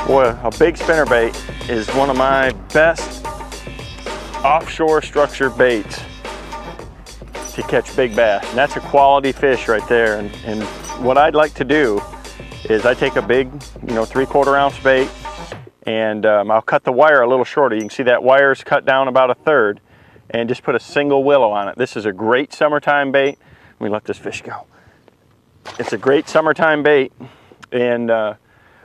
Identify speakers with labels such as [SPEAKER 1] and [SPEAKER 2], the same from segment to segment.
[SPEAKER 1] Boy, a big spinnerbait is one of my best offshore structured baits to catch big bass. And that's a quality fish right there. And what I'd like to do is I take a big, 3/4 ounce bait, and I'll cut the wire a little shorter. You can see that wire's cut down about 1/3, and just put a single willow on it. This is a great summertime bait. Let me let this fish go. It's a great summertime bait, and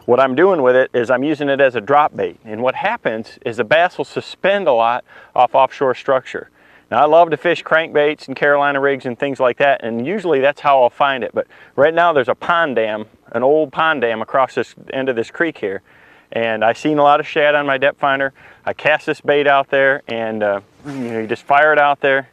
[SPEAKER 1] what I'm doing with it is I'm using it as a drop bait. And what happens is the bass will suspend a lot off offshore structure. Now I love to fish crankbaits and Carolina rigs and things like that, and usually that's how I'll find it. But right now there's a pond dam, an old pond dam across this end of this creek here. And I seen a lot of shad on my depth finder. I cast this bait out there, and you just fire it out there,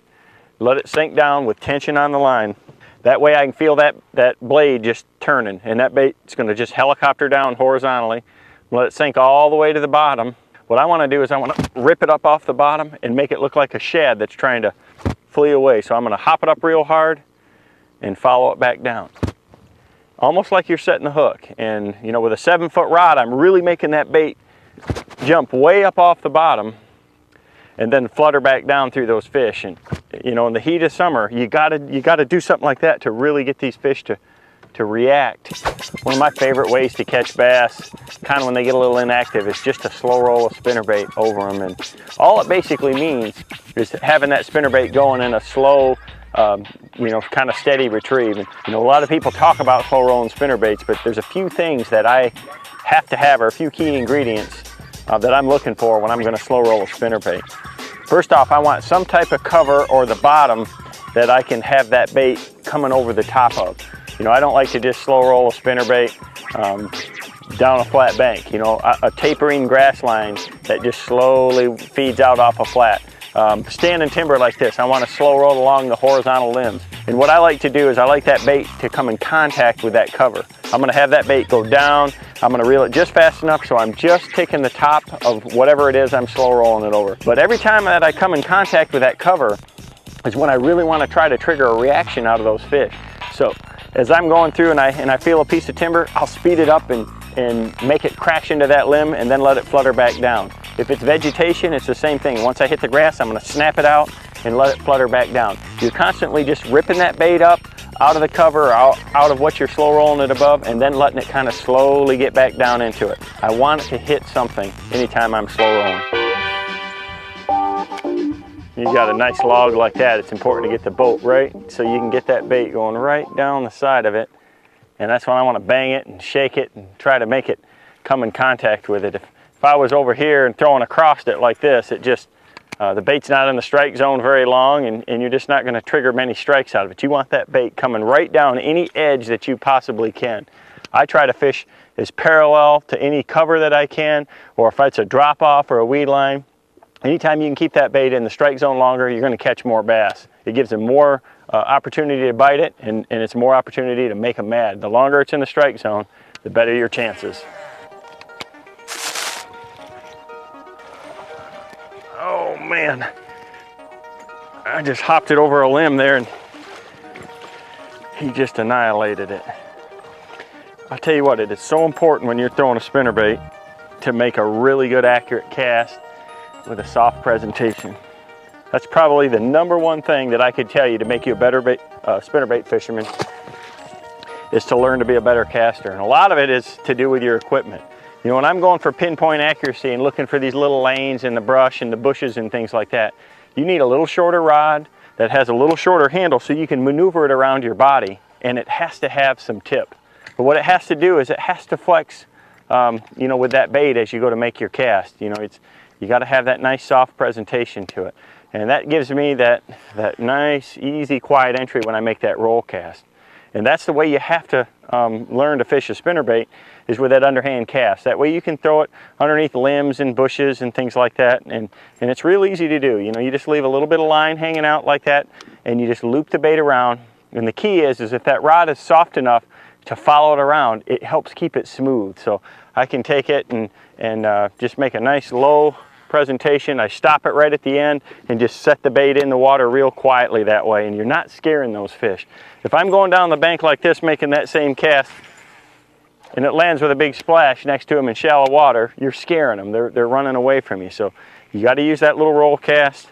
[SPEAKER 1] let it sink down with tension on the line. That way I can feel that blade just turning, and that bait's going to just helicopter down horizontally, let it sink all the way to the bottom. What I want to do is I want to rip it up off the bottom and make it look like a shad that's trying to flee away. So I'm going to hop it up real hard and follow it back down, almost like you're setting the hook. And with a 7-foot rod, I'm really making that bait jump way up off the bottom and then flutter back down through those fish. And in the heat of summer, you gotta do something like that to really get these fish to react. One of my favorite ways to catch bass, kind of when they get a little inactive, is just a slow roll of spinnerbait over them. And all it basically means is having that spinnerbait going in a slow, kind of steady retrieve. And a lot of people talk about slow rolling spinnerbaits, but there's a few things that I have to have, or a few key ingredients that I'm looking for when I'm going to slow roll a spinnerbait. First off, I want some type of cover or the bottom that I can have that bait coming over the top of. I don't like to just slow roll a spinnerbait down a flat bank. A tapering grass line that just slowly feeds out off a flat. Standing timber like this, I want to slow roll along the horizontal limbs. And what I like to do is I like that bait to come in contact with that cover. I'm going to have that bait go down. I'm going to reel it just fast enough so I'm just taking the top of whatever it is I'm slow rolling it over. But every time that I come in contact with that cover is when I really want to try to trigger a reaction out of those fish. So as I'm going through and I feel a piece of timber, I'll speed it up and make it crash into that limb and then let it flutter back down. If it's vegetation, it's the same thing. Once I hit the grass, I'm going to snap it out and let it flutter back down. You're constantly just ripping that bait up out of the cover, or out of what you're slow rolling it above, and then letting it kind of slowly get back down into it. I want it to hit something anytime I'm slow rolling. You got a nice log like that, it's important to get the boat right so you can get that bait going right down the side of it. And that's when I want to bang it and shake it and try to make it come in contact with it. If I was over here and throwing across it like this, it just, the bait's not in the strike zone very long, and you're just not going to trigger many strikes out of it. You want that bait coming right down any edge that you possibly can. I try to fish as parallel to any cover that I can, or if it's a drop off or a weed line. Anytime you can keep that bait in the strike zone longer, you're going to catch more bass. It gives them more opportunity to bite it, and it's more opportunity to make them mad. The longer it's in the strike zone, the better your chances. Oh man, I just hopped it over a limb there and he just annihilated it. I'll tell you what, it is so important when you're throwing a spinnerbait to make a really good accurate cast with a soft presentation. That's probably the #1 thing that I could tell you to make you a better spinnerbait fisherman, is to learn to be a better caster. And a lot of it is to do with your equipment. When I'm going for pinpoint accuracy and looking for these little lanes in the brush and the bushes and things like that, you need a little shorter rod that has a little shorter handle so you can maneuver it around your body, and it has to have some tip. But what it has to do is it has to flex, with that bait as you go to make your cast. You got to have that nice soft presentation to it. And that gives me that nice, easy, quiet entry when I make that roll cast. And that's the way you have to learn to fish a spinnerbait, is with that underhand cast. That way you can throw it underneath limbs and bushes and things like that, and it's real easy to do. You just leave a little bit of line hanging out like that, and you just loop the bait around. And the key is if that rod is soft enough to follow it around, it helps keep it smooth. So I can take it and just make a nice low presentation. I stop it right at the end and just set the bait in the water real quietly that way, and you're not scaring those fish. If I'm going down the bank like this making that same cast, and it lands with a big splash next to them in shallow water, you're scaring them. They're running away from you. So you got to use that little roll cast,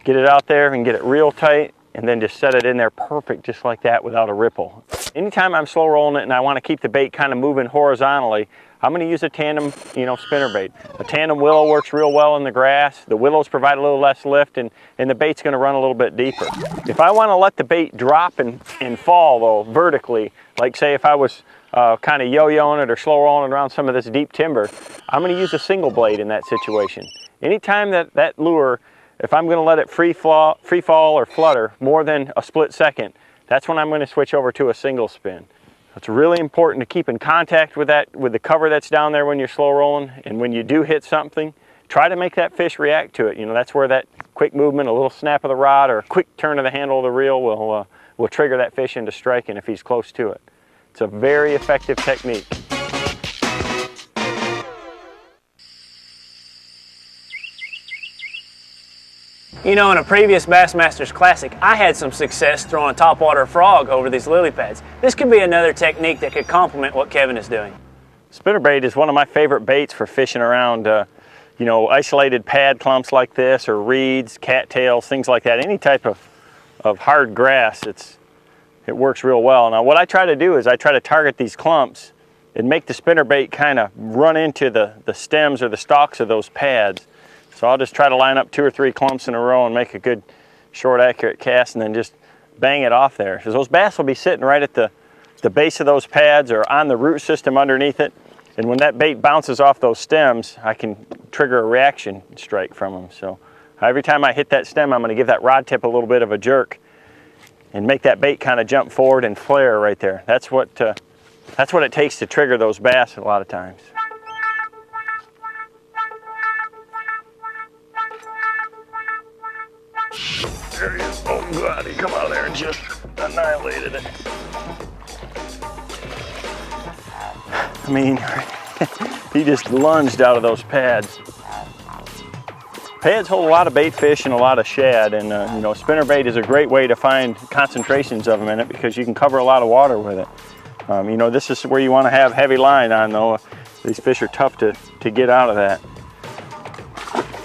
[SPEAKER 1] get it out there and get it real tight, and then just set it in there perfect just like that without a ripple. Anytime I'm slow rolling it and I want to keep the bait kind of moving horizontally, I'm going to use a tandem, spinnerbait. A tandem willow works real well in the grass. The willows provide a little less lift, and the bait's going to run a little bit deeper. If I want to let the bait drop and fall though vertically, like say if I was kind of yo-yoing it or slow rolling around some of this deep timber, I'm going to use a single blade in that situation. Anytime that lure, if I'm going to let it free fall or flutter more than a split second, that's when I'm going to switch over to a single spin. It's really important to keep in contact with the cover that's down there when you're slow rolling, and when you do hit something, try to make that fish react to it. That's where that quick movement, a little snap of the rod or a quick turn of the handle of the reel will trigger that fish into striking if he's close to it. It's a very effective technique.
[SPEAKER 2] In a previous Bassmasters Classic, I had some success throwing topwater frog over these lily pads. This could be another technique that could complement what Kevin is doing.
[SPEAKER 1] Spinnerbait is one of my favorite baits for fishing around, isolated pad clumps like this, or reeds, cattails, things like that. Any type of hard grass, it works real well. Now what I try to do is I try to target these clumps and make the spinnerbait kind of run into the stems or the stalks of those pads. So I'll just try to line up 2 or 3 clumps in a row and make a good short accurate cast, and then just bang it off there. Because those bass will be sitting right at the base of those pads or on the root system underneath it. And when that bait bounces off those stems, I can trigger a reaction strike from them. So every time I hit that stem, I'm going to give that rod tip a little bit of a jerk and make that bait kind of jump forward and flare right there. That's what it takes to trigger those bass a lot of times. There he is. Oh God, he come out of there and just annihilated it. I mean, he just lunged out of those pads. Pads hold a lot of bait fish and a lot of shad, and spinnerbait is a great way to find concentrations of them in it because you can cover a lot of water with it. This is where you want to have heavy line on though. These fish are tough to get out of that.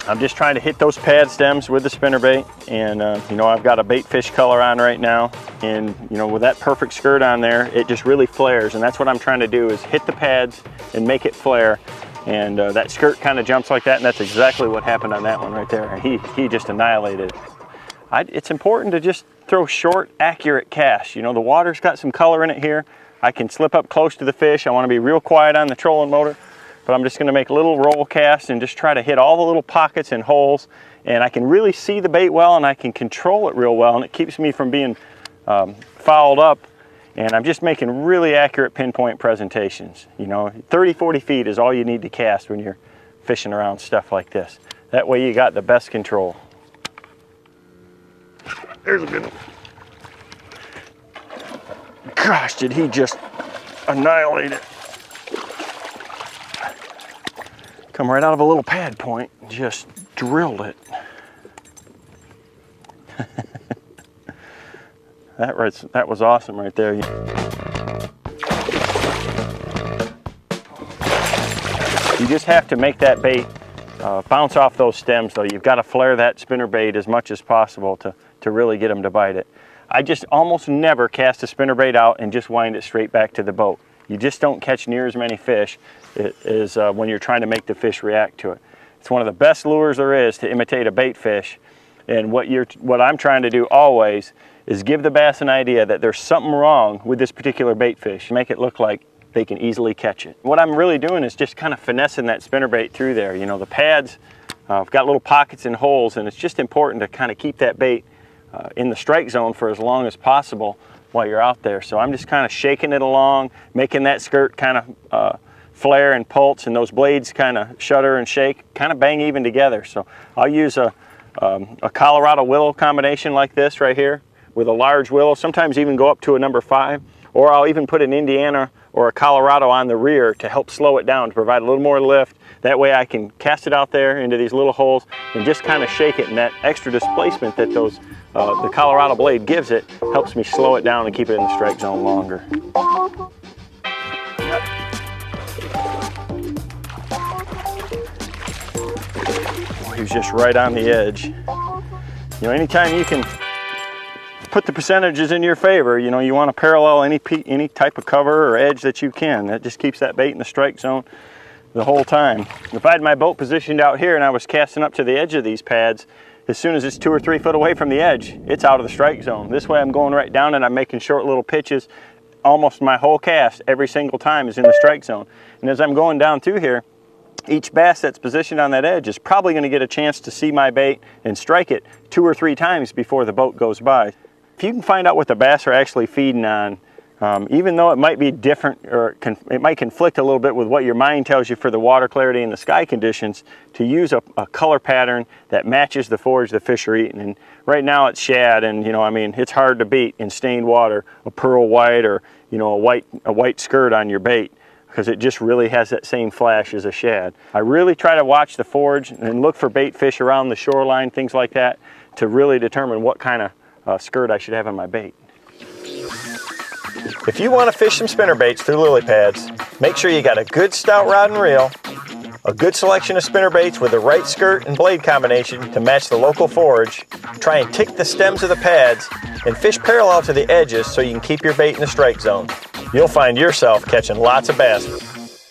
[SPEAKER 1] I'm just trying to hit those pad stems with the spinnerbait, and I've got a bait fish color on right now, and with that perfect skirt on there, it just really flares, and that's what I'm trying to do is hit the pads and make it flare, and that skirt kind of jumps like that, and that's exactly what happened on that one right there. He just annihilated it. It's important to just throw short, accurate casts. The water's got some color in it here. I can slip up close to the fish. I want to be real quiet on the trolling motor. But I'm just going to make little roll casts and just try to hit all the little pockets and holes, and I can really see the bait well, and I can control it real well, and it keeps me from being fouled up, and I'm just making really accurate pinpoint presentations. 30-40 feet is all you need to cast when you're fishing around stuff like this. That way you got the best control. There's a good one. Gosh, did he just annihilate it. Come right out of a little pad point, just drilled it. That was awesome right there. You just have to make that bait bounce off those stems though. You've got to flare that spinnerbait as much as possible to really get them to bite it. I just almost never cast a spinnerbait out and just wind it straight back to the boat. You just don't catch near as many fish as when you're trying to make the fish react to it. It's one of the best lures there is to imitate a bait fish. And what I'm trying to do always is give the bass an idea that there's something wrong with this particular bait fish. Make it look like they can easily catch it. What I'm really doing is just kind of finessing that spinnerbait through there. The pads have got little pockets and holes, and it's just important to kind of keep that bait in the strike zone for as long as possible while you're out there. So I'm just kind of shaking it along, making that skirt kind of flare and pulse, and those blades kind of shudder and shake, kind of bang even together. So I'll use a Colorado willow combination like this right here with a large willow, sometimes even go up to a number 5, or I'll even put an Indiana or a Colorado on the rear to help slow it down, to provide a little more lift. That way I can cast it out there into these little holes and just kind of shake it, and that extra displacement that the Colorado blade gives it helps me slow it down and keep it in the strike zone longer. who's just right on the edge. You know, anytime you can put the percentages in your favor, you know, you want to parallel any type of cover or edge that you can. That just keeps that bait in the strike zone the whole time. If I had my boat positioned out here and I was casting up to the edge of these pads, as soon as it's 2 or 3 foot away from the edge, it's out of the strike zone. This way I'm going right down and I'm making short little pitches. Almost my whole cast every single time is in the strike zone. And as I'm going down through here, each bass that's positioned on that edge is probably going to get a chance to see my bait and strike it 2 or 3 times before the boat goes by. If you can find out what the bass are actually feeding on, even though it might be different or it might conflict a little bit with what your mind tells you for the water clarity and the sky conditions, to use a color pattern that matches the forage the fish are eating. And right now it's shad, and you know, I mean, it's hard to beat in stained water a pearl white or, you know, a white skirt on your bait, because it just really has that same flash as a shad. I really try to watch the forage and look for bait fish around the shoreline, things like that, to really determine what kind of skirt I should have on my bait. If you want to fish some spinnerbaits through lily pads, make sure you got a good stout rod and reel, a good selection of spinnerbaits with the right skirt and blade combination to match the local forage. Try and tick the stems of the pads and fish parallel to the edges so you can keep your bait in the strike zone. You'll find yourself catching lots of bass.